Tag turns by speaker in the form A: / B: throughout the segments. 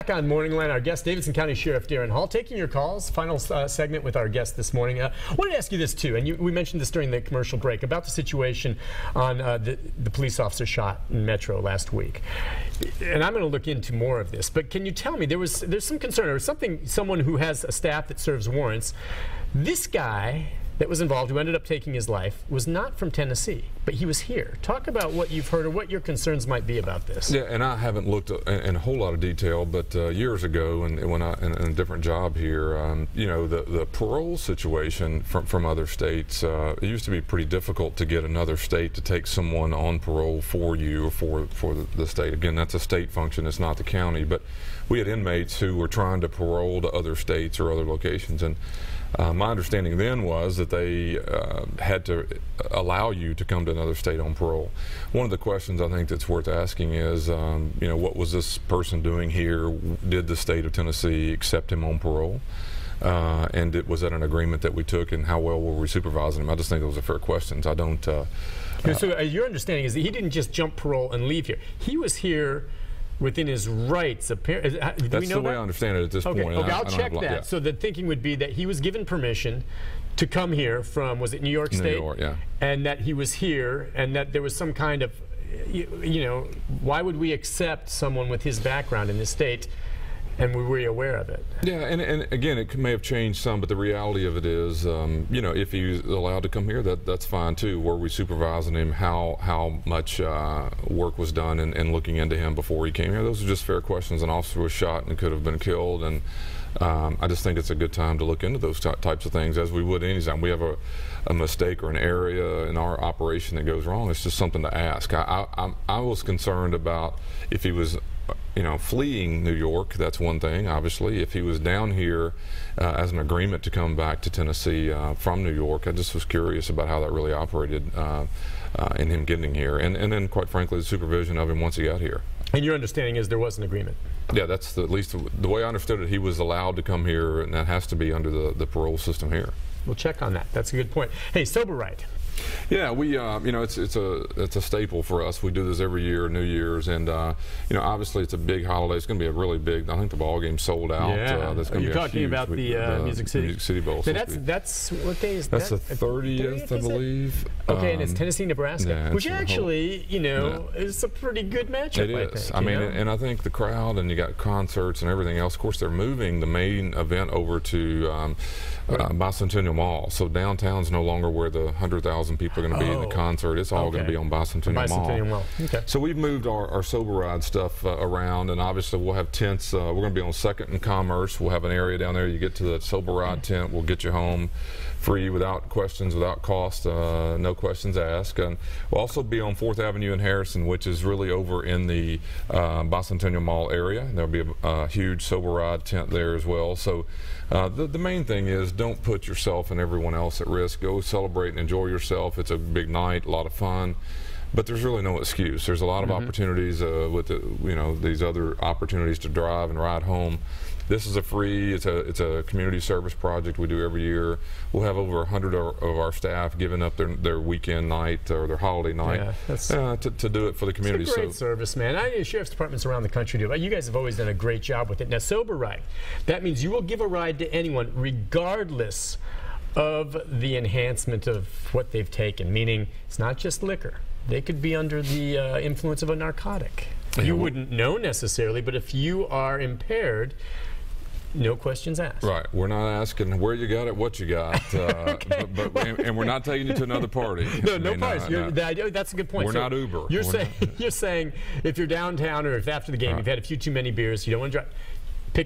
A: On MorningLine, our guest, Davidson County Sheriff Darren Hall, taking your calls. Final segment with our guest this morning. I wanted to ask you this too, and we mentioned this during the commercial break about the situation on the police officer shot in Metro last week. And I'm going to look into more of this. But can you tell me, there's some concern, or someone who has a staff that serves warrants. This guy that was involved, who ended up taking his life, was not from Tennessee, but he was here. Talk about what you've heard or what your concerns might be about this.
B: Yeah, and I haven't looked in a whole lot of detail, but years ago, and when I in a different job here, you know, the parole situation from other states, it used to be pretty difficult to get another state to take someone on parole for you or for the state. Again, that's a state function; it's not the county. But we had inmates who were trying to parole to other states or other locations, and my understanding then was that they had to allow you to come to another state on parole. One of the questions I think that's worth asking is, you know, what was this person doing here? Did the state of Tennessee accept him on parole? And was that an agreement that we took, and how well were we supervising him? I just think those are fair questions. I don't... so
A: your understanding is that he didn't just jump parole and leave here. He was here within his rights.
B: That's the way I understand it at this point.
A: Okay, I'll check that. Yeah. So the thinking would be that he was given permission to come here from, was it New York State?
B: New York, yeah.
A: And that he was here, and that there was some kind of, you know, why would we accept someone with his background in this state? And we were aware of it.
B: Yeah, and again, it may have changed some, but the reality of it is, you know, if he's allowed to come here, that's fine too. Were we supervising him? How much work was done in looking into him before he came here? Those are just fair questions. An officer was shot and could have been killed, and I just think it's a good time to look into those types of things, as we would anytime we have a mistake or an area in our operation that goes wrong. It's just something to ask. I was concerned about if he was, you know, fleeing New York. That's one thing, obviously. If he was down here as an agreement to come back to Tennessee from New York, I just was curious about how that really operated in him getting here, and then, quite frankly, the supervision of him once he got here.
A: And your understanding is there was an agreement?
B: Yeah, that's at least the way I understood it. He was allowed to come here, and that has to be under the parole system here.
A: We'll check on that. That's a good point. Hey, sober ride.
B: Yeah, we you know, it's a staple for us. We do this every year, New Year's, and you know, obviously it's a big holiday. It's going to be a really big. I think the ball game's sold out.
A: Yeah,
B: that's going to
A: be talking
B: huge,
A: about the Music City.
B: Music City Bowl.
A: So that's what day is that?
B: That's the 30th, I believe.
A: Okay, and it's Tennessee, Nebraska,
B: yeah,
A: which actually, you know, is a pretty good matchup.
B: It is. I mean, and I think the crowd, and you got concerts and everything else. Of course, they're moving the main event over to Bicentennial Mall. So downtown's no longer where the 100,000 people are going to be in the concert. It's all going to be on Bicentennial Mall.
A: Okay.
B: So we've moved our sober ride stuff around, and obviously we'll have tents. We're going to be on 2nd and Commerce. We'll have an area down there. You get to the sober ride tent. We'll get you home free, without questions, without cost, no questions asked. And we'll also be on 4th Avenue in Harrison, which is really over in the Bicentennial Mall area. There'll be a huge sober ride tent there as well. So the main thing is, don't put yourself and everyone else at risk. Go celebrate and enjoy yourself. It's a big night, a lot of fun. But there's really no excuse. There's a lot of opportunities with you know, these other opportunities to drive and ride home. This is it's a community service project we do every year. We'll have over 100 of our staff giving up their weekend night or their holiday night to do it for the community.
A: It's a great service, man. I know sheriff's departments around the country do. You guys have always done a great job with it. Now, sober ride. That means you will give a ride to anyone, regardless of the enhancement of what they've taken. Meaning, it's not just liquor. They could be under the influence of a narcotic. You wouldn't know necessarily, but if you are impaired, no questions asked.
B: Right. We're not asking where you got it, what you got, and we're not taking you to another party.
A: No parties. That's a good point.
B: We're not Uber.
A: You're saying if you're downtown, or if after the game you've had a few too many beers, you don't want to drive.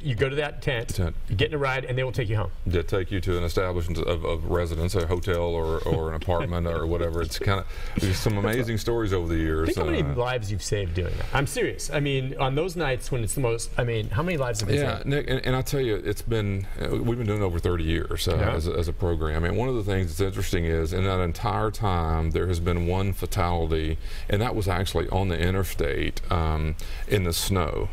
A: You go to that tent, you get in a ride, and they will take you home.
B: They take you to an establishment of residence, a hotel or an apartment or whatever. It's kind of, there's some amazing stories over the years.
A: Think how many lives you've saved doing that. I'm serious. I mean, on those nights when it's the most, I mean, how many lives have been saved?
B: Yeah, Nick, and I tell you, we've been doing it over 30 years as a program. And one of the things that's interesting is, in that entire time, there has been one fatality, and that was actually on the interstate in the snow.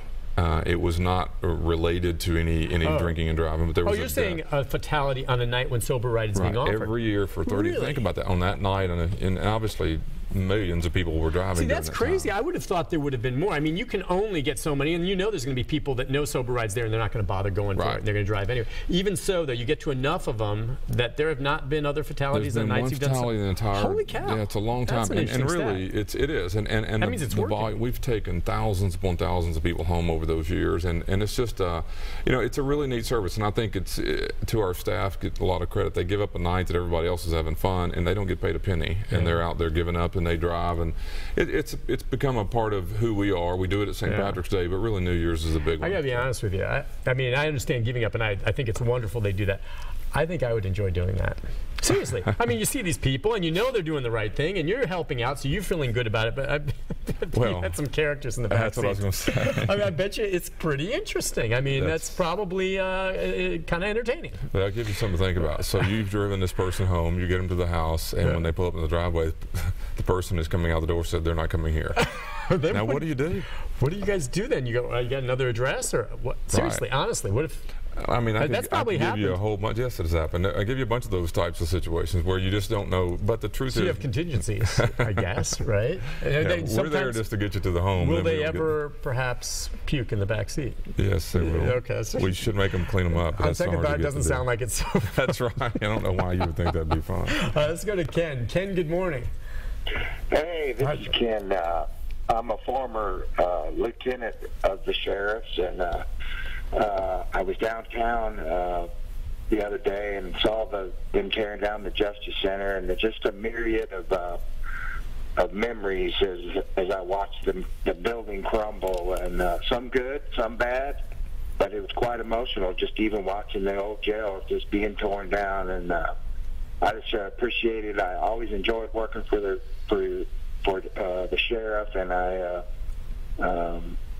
B: It was not related to any drinking and driving, but there was.
A: You're saying a fatality on a night when sober ride is being offered?
B: Every year for 30.
A: Really?
B: Think about that, on that night, and obviously millions of people were driving.
A: See, that's crazy.
B: Time.
A: I would have thought there would have been more. I mean, you can only get so many, and you know there's going to be people that know sober rides there, and they're not going to bother going for it, and they're going to drive anyway. Even so, though, you get to enough of them that there have not been other fatalities
B: on
A: nights you've done.
B: The entire,
A: holy cow!
B: Yeah, it's a long time, and really, it is, and
A: that means it's working.
B: Volume, we've taken thousands upon thousands of people home over those years, and it's just, you know, it's a really neat service, and I think it's to our staff get a lot of credit. They give up a night that everybody else is having fun, and they don't get paid a penny, and they're out there giving up, and they drive, and it's become a part of who we are. We do it at St. Patrick's Day, but really New Year's is a big one.
A: I gotta be honest with you. I mean, I understand giving up, and I think it's wonderful they do that. I think I would enjoy doing that. Seriously. I mean, you see these people, and you know they're doing the right thing, and you're helping out, so you're feeling good about it. But I bet you had some characters in the back seat.
B: That's what I was going to say.
A: I mean, I bet you it's pretty interesting. I mean, that's probably kind of entertaining.
B: But I'll give you something to think about. So you've driven this person home, you get them to the house, and when they pull up in the driveway, the person who's coming out the door said they're not coming here. Now, what do you do?
A: What do you guys do then? You go, you got another address, or what? Seriously, honestly, what if?
B: I mean,
A: that's probably
B: I could give you a whole bunch. Yes, it has happened. I give you a bunch of those types of situations where you just don't know. But the truth is,
A: you have contingencies, I guess, right?
B: Yeah, we're there just to get you to the home.
A: Will they ever perhaps puke in the back seat?
B: Yes, they will.
A: Okay, so
B: we should make them clean them up.
A: On second thought, it doesn't sound like it's so fun.
B: That's right. I don't know why you would think that'd be fun.
A: Let's go to Ken. Ken, good morning.
C: Hey, this is Ken. I'm a former lieutenant of the sheriffs, and I was downtown the other day and saw them tearing down the Justice Center, and there's just a myriad of memories as I watched the building crumble, and some good, some bad, but it was quite emotional just even watching the old jail just being torn down, and I just appreciate it. I always enjoyed working for the sheriff, and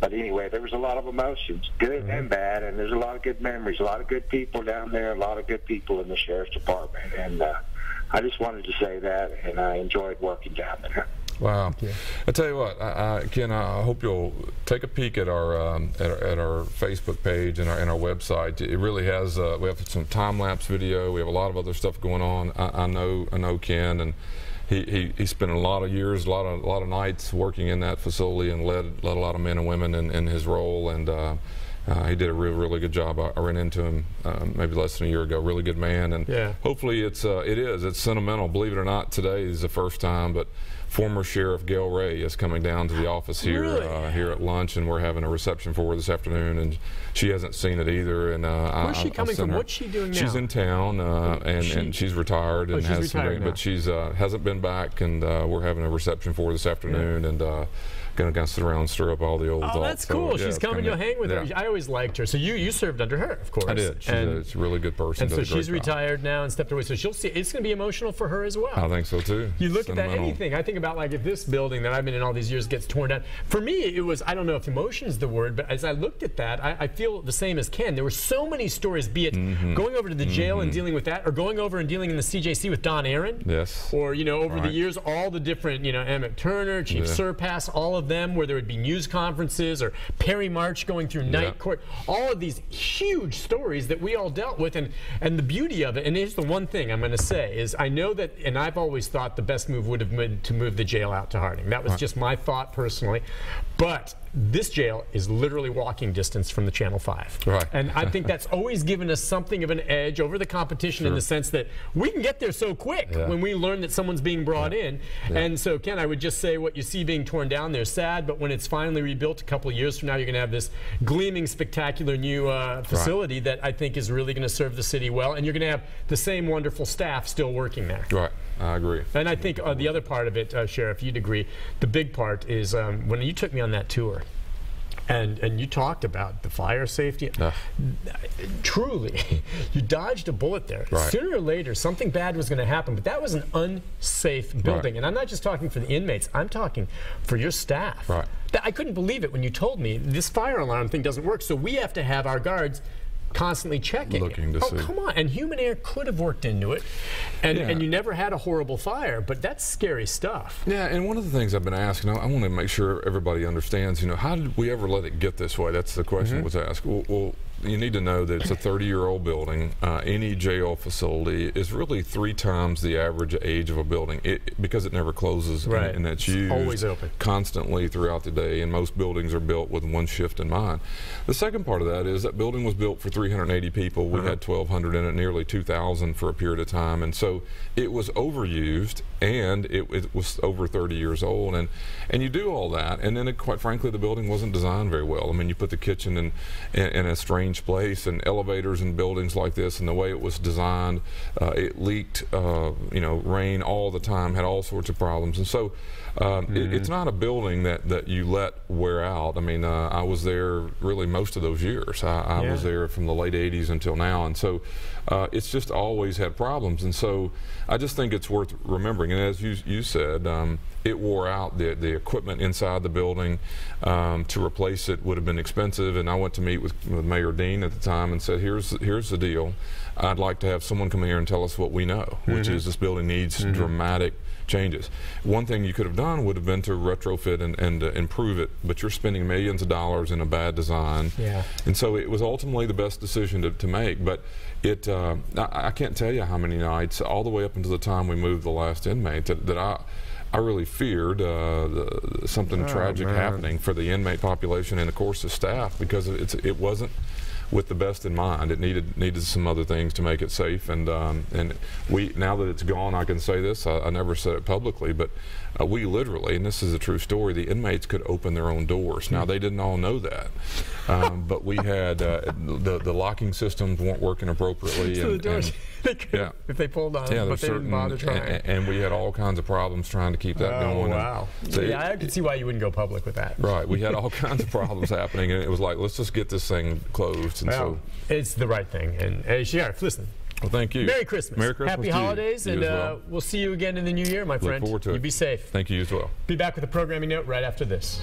C: but anyway, there was a lot of emotions, good and bad, and there's a lot of good memories, a lot of good people down there, a lot of good people in the sheriff's department, and I just wanted to say that, and I enjoyed working down there.
B: Wow! I tell you what, Ken, I hope you'll take a peek at our Facebook page and our website. It really has. We have some time-lapse video. We have a lot of other stuff going on. I know Ken, and he spent a lot of years, a lot of nights working in that facility, and led a lot of men and women in his role, and he did a really good job. I ran into him maybe less than a year ago. Really good man, and hopefully it's sentimental. Believe it or not, today is the first time, but former Sheriff Gail Ray is coming down to the office here here at lunch, and we're having a reception for her this afternoon, and she hasn't seen it either. And
A: where's she coming from? What's she doing now?
B: She's in town, and she's retired and has some, but she's hasn't been back, and we're having a reception for her this afternoon, and going to sit around and stir up all the old thoughts.
A: Oh, that's cool. She's coming. You'll hang with her. I always liked her. So you served under her, of course.
B: I did. She's a really good person.
A: And so she's retired now and stepped away. So she'll see. It's going to be emotional for her as well.
B: I think so too.
A: You look at that. Anything. I think about like if this building that I've been in all these years gets torn down. For me, it was, I don't know if emotion is the word, but as I looked at that, I feel the same as Ken. There were so many stories, be it going over to the jail and dealing with that, or going over and dealing in the CJC with Don Aaron.
B: Yes.
A: Or over the years, all the different Emmett Turner, Chief Surpass, all of them, where there would be news conferences, or Perry March going through night court, all of these huge stories that we all dealt with, and the beauty of it, and here's the one thing I'm going to say, is I know that, and I've always thought the best move would have been to move the jail out to Harding. That was just my thought personally, but this jail is literally walking distance from the Channel 5.
B: Right.
A: And I think that's always given us something of an edge over the competition in the sense that we can get there so quick when we learn that someone's being brought in. And so, Ken, I would just say what you see being torn down there is sad, but when it's finally rebuilt a couple of years from now, you're going to have this gleaming, spectacular new facility that I think is really going to serve the city well, and you're going to have the same wonderful staff still working there.
B: Right. I agree.
A: And I think the other part of it, Sheriff, you'd agree, the big part is when you took me on that tour, and you talked about the fire safety. Truly, you dodged a bullet there.
B: Right.
A: Sooner or later, something bad was going to happen, but that was an unsafe building. And I'm not just talking for the inmates, I'm talking for your staff.
B: Right.
A: I couldn't believe it when you told me this fire alarm thing doesn't work, so we have to have our guards constantly checking.
B: Looking to see.
A: Oh, come on. And human error could have worked into it. And you never had a horrible fire, but that's scary stuff.
B: Yeah, and one of the things I've been asking, I want to make sure everybody understands, how did we ever let it get this way? That's the question that was asked. Well, you need to know that it's a 30-year-old building. Any jail facility is really 3 times the average age of a building because it never closes,
A: right.
B: and it's used
A: always open
B: constantly throughout the day, and most buildings are built with one shift in mind. The second part of that is that building was built for 380 people. We had 1,200 in it, nearly 2,000 for a period of time, and so it was overused, and it was over 30 years old, and you do all that, and then quite frankly, the building wasn't designed very well. I mean, you put the kitchen in a strange place, and elevators in buildings like this, and the way it was designed, it leaked, rain all the time, had all sorts of problems, and so it's not a building that you let wear out. I mean, I was there really most of those years. I was there from the late 80s until now, and so it's just always had problems, and so I just think it's worth remembering. And as you said, it wore out. The equipment inside the building, to replace it would have been expensive, and I went to meet with Mayor Dean at the time and said, here's the deal. I'd like to have someone come here and tell us what we know, which is this building needs dramatic changes. One thing you could have done would have been to retrofit and improve it, but you're spending millions of dollars in a bad design. Yeah. And so it was ultimately the best decision to make, but I can't tell you how many nights, all the way up until the time we moved the last inmate, that I really feared something tragic happening for the inmate population and of course the staff, because it wasn't with the best in mind. It needed some other things to make it safe, and we, now that it's gone, I can say this. I never said it publicly, but we literally, and this is a true story, the inmates could open their own doors. Now they didn't all know that, but we had the locking systems weren't working appropriately.
A: So the doors, they could, if they pulled on them, but they didn't bother trying.
B: And we had all kinds of problems trying to keep that going.
A: Wow. So yeah, I can see why you wouldn't go public with that.
B: Right. We had all kinds of problems happening, and it was like, let's just get this thing closed. And
A: well, it's the right thing. And hey, Sheriff, listen.
B: Well, thank you.
A: Merry Christmas.
B: Merry Christmas.
A: Happy holidays, and
B: well.
A: We'll see you again in the new year, my friend.
B: Look forward to it.
A: You be safe.
B: Thank you as well.
A: Be back with a programming note right after this.